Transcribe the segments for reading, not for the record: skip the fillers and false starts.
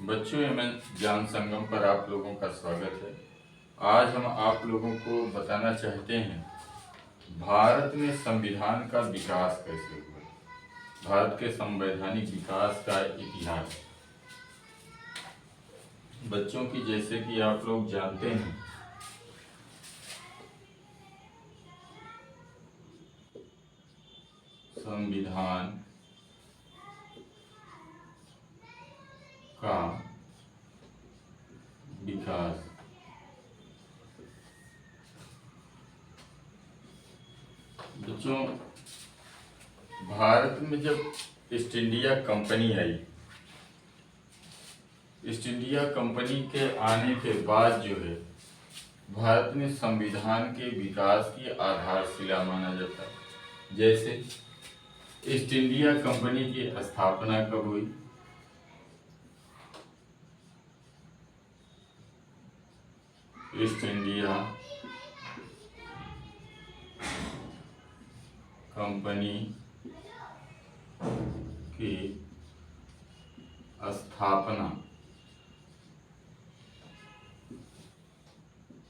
बच्चों, एमएन ज्ञान संगम पर आप लोगों का स्वागत है। आज हम आप लोगों को बताना चाहते हैं भारत में संविधान का विकास कैसे हुआ। भारत के संवैधानिक विकास का इतिहास। बच्चों की जैसे कि आप लोग जानते हैं संविधान का विकास बच्चों, भारत में जब ईस्ट इंडिया कंपनी आई, ईस्ट इंडिया कंपनी के आने के बाद जो है भारत में संविधान के विकास की आधारशिला माना जाता है। जैसे ईस्ट इंडिया कंपनी की स्थापना कब हुई? ईस्ट इंडिया कंपनी की स्थापना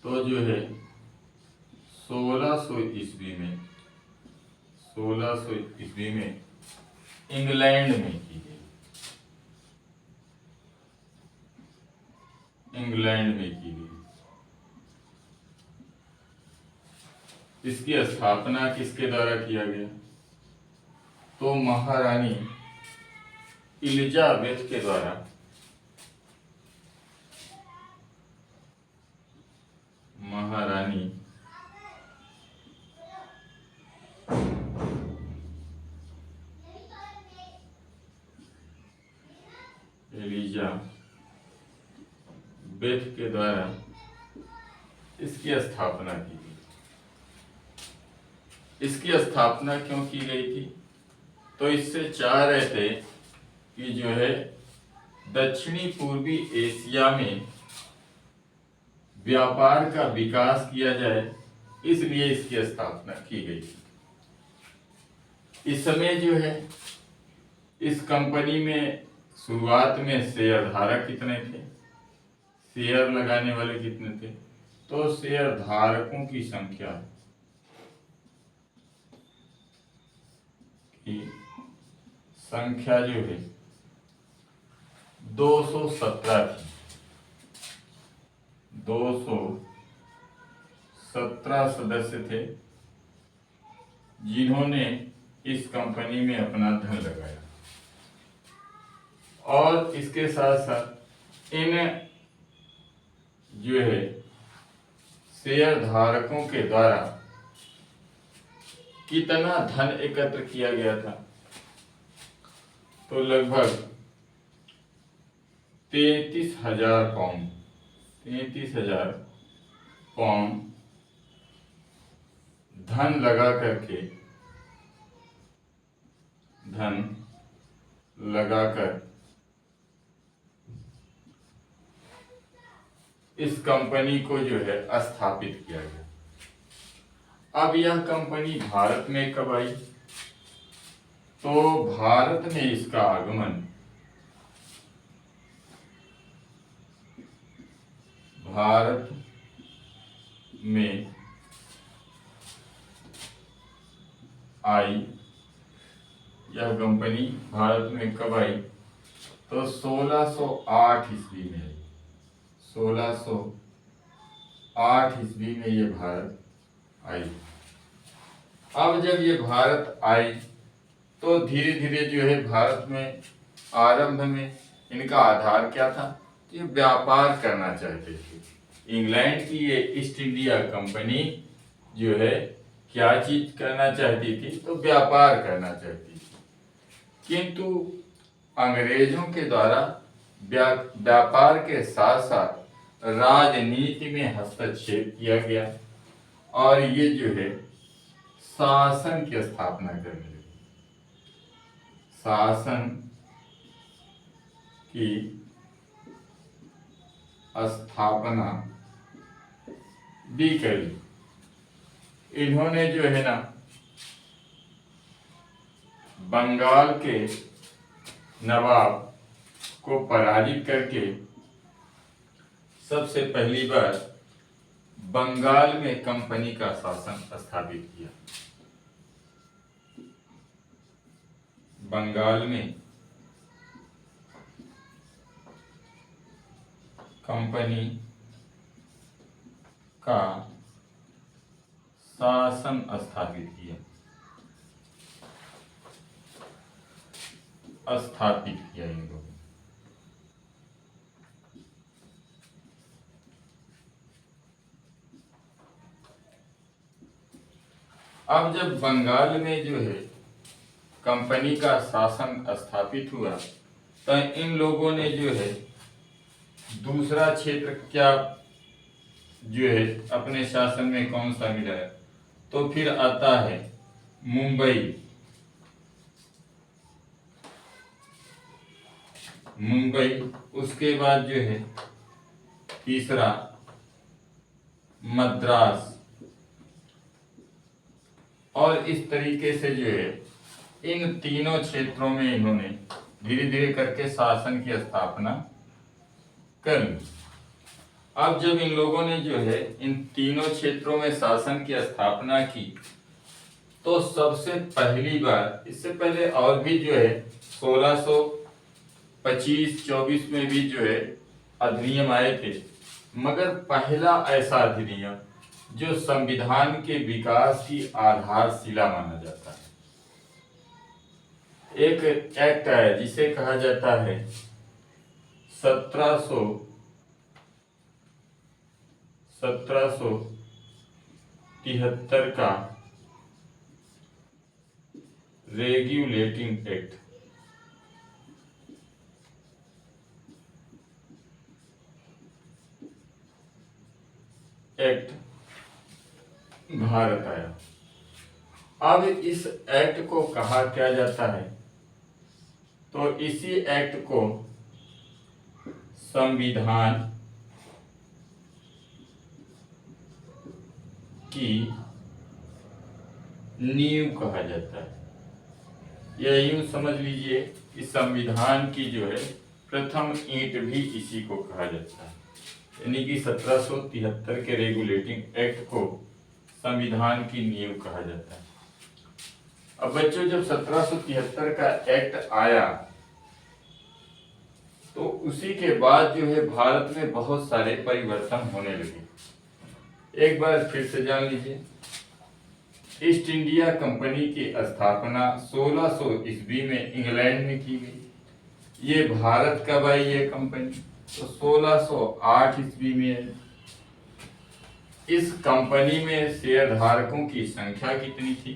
तो जो है 1600 ईस्वी में, 1600 ईस्वी में इंग्लैंड में की गई। इंग्लैंड में की गई। इसकी स्थापना किसके द्वारा किया गया? तो महारानी एलिजाबेथ के द्वारा। महारानी एलिजाबेथ के द्वारा इसकी स्थापना की गई। इसकी स्थापना क्यों की गई थी? तो इससे चाह रहे थे कि जो है दक्षिणी पूर्वी एशिया में व्यापार का विकास किया जाए, इसलिए इसकी स्थापना की गई थी। इस समय जो है इस कंपनी में शुरुआत में शेयर धारक कितने थे? शेयर लगाने वाले कितने थे? तो शेयर धारकों की संख्या जो है 217 थी। 217 सदस्य थे जिन्होंने इस कंपनी में अपना धन लगाया। और इसके साथ साथ इन जो है शेयर धारकों के द्वारा कितना धन एकत्र किया गया था? तो लगभग 33,000 पाउंड, 33,000 पाउंड धन लगाकर इस कंपनी को जो है स्थापित किया गया। अब यह कंपनी भारत में कब आई? तो भारत में इसका आगमन भारत में आई। यह कंपनी भारत में कब आई? तो 1608 ईस्वी में आई। 1608 ईस्वी में ये भारत आई। अब जब ये भारत आई तो धीरे धीरे जो है भारत में आरंभ में इनका आधार क्या था? ये व्यापार करना चाहते थे। इंग्लैंड की ये ईस्ट इंडिया कंपनी जो है क्या चीज करना चाहती थी? तो व्यापार करना चाहती थी। किंतु अंग्रेजों के द्वारा व्यापार के साथ साथ राजनीति में हस्तक्षेप किया गया और ये जो है शासन की स्थापना करने लगे। शासन की स्थापना भी करी। इन्होंने जो है ना बंगाल के नवाब को पराजित करके सबसे पहली बार बंगाल में कंपनी का शासन स्थापित किया। बंगाल में कंपनी का शासन स्थापित किया। इन लोगों। अब जब बंगाल में जो है कंपनी का शासन स्थापित हुआ तो इन लोगों ने जो है दूसरा क्षेत्र क्या जो है अपने शासन में कौन सा मिलाया, तो फिर आता है मुंबई। उसके बाद जो है तीसरा मद्रास, और इस तरीके से जो है इन तीनों क्षेत्रों में इन्होंने धीरे धीरे करके शासन की स्थापना कर ली। अब जब इन लोगों ने जो है इन तीनों क्षेत्रों में शासन की स्थापना की तो सबसे पहली बार, इससे पहले और भी जो है 1625-24 में भी जो है अधिनियम आए थे, मगर पहला ऐसा अधिनियम जो संविधान के विकास की आधारशिला माना जाता है, एक एक्ट है जिसे कहा जाता है 1773 का रेगुलेटिंग एक्ट। भारत आया। अब इस एक्ट को कहा क्या जाता है, तो इसी एक्ट को संविधान की नींव कहा जाता है। यह यूं समझ लीजिए कि संविधान की जो है प्रथम ईंट भी इसी को कहा जाता है, यानी कि 1773 के रेगुलेटिंग एक्ट को संविधान की नींव कहा जाता है। अब बच्चों जब 1773 का एक्ट आया तो उसी के बाद जो है भारत में बहुत सारे परिवर्तन होने लगे। एक बार फिर से जान लीजिए, ईस्ट इंडिया कंपनी की स्थापना 1600 ईस्वी में इंग्लैंड में की गई। ये भारत कब आई ये कंपनी, तो 1608 ईस्वी में आई। इस कंपनी में शेयर धारकों की संख्या कितनी थी,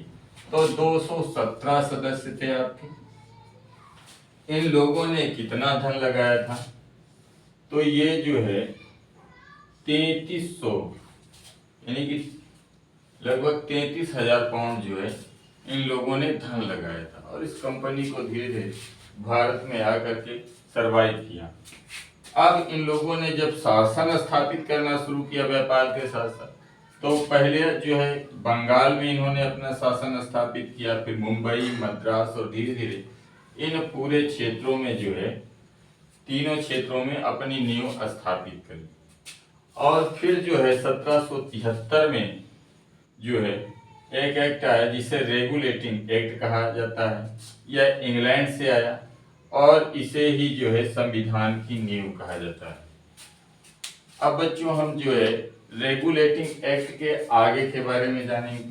तो 217 सदस्य थे आपके। इन लोगों ने कितना धन लगाया था, तो ये जो है 3300 यानी कि लगभग 33,000 पाउंड जो है इन लोगों ने धन लगाया था, और इस कंपनी को धीरे धीरे भारत में आकर के सरवाइव किया। अब इन लोगों ने जब शासन स्थापित करना शुरू किया व्यापार के साथ साथ, तो पहले जो है बंगाल में इन्होंने अपना शासन स्थापित किया, फिर मुंबई, मद्रास, और धीरे धीरे इन पूरे क्षेत्रों में जो है तीनों क्षेत्रों में अपनी नींव स्थापित करी। और फिर जो है 1773 में जो है एक एक्ट आया जिसे रेगुलेटिंग एक्ट कहा जाता है। यह इंग्लैंड से आया और इसे ही जो है संविधान की नींव कहा जाता है। अब बच्चों हम जो है रेगुलेटिंग एक्ट के आगे के बारे में जानेंगे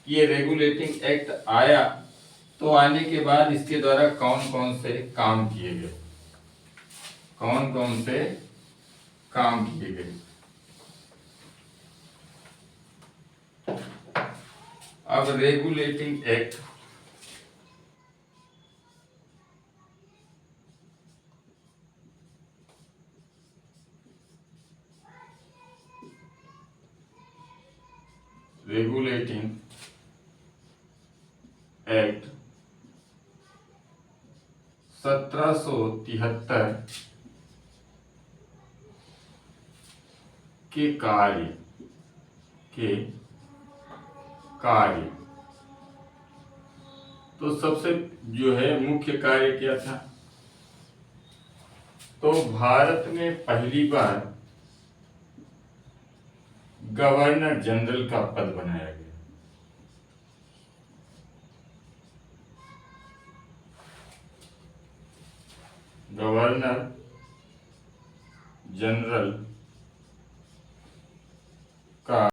कि ये रेगुलेटिंग एक्ट आया तो आने के बाद इसके द्वारा कौन कौन से काम किए गए, कौन कौन से काम किए गए। अब रेगुलेटिंग एक्ट एक्ट 1773 के कार्य तो सबसे जो है मुख्य कार्य क्या था, तो भारत में पहली बार गवर्नर जनरल का पद बनाया गया। गवर्नर जनरल का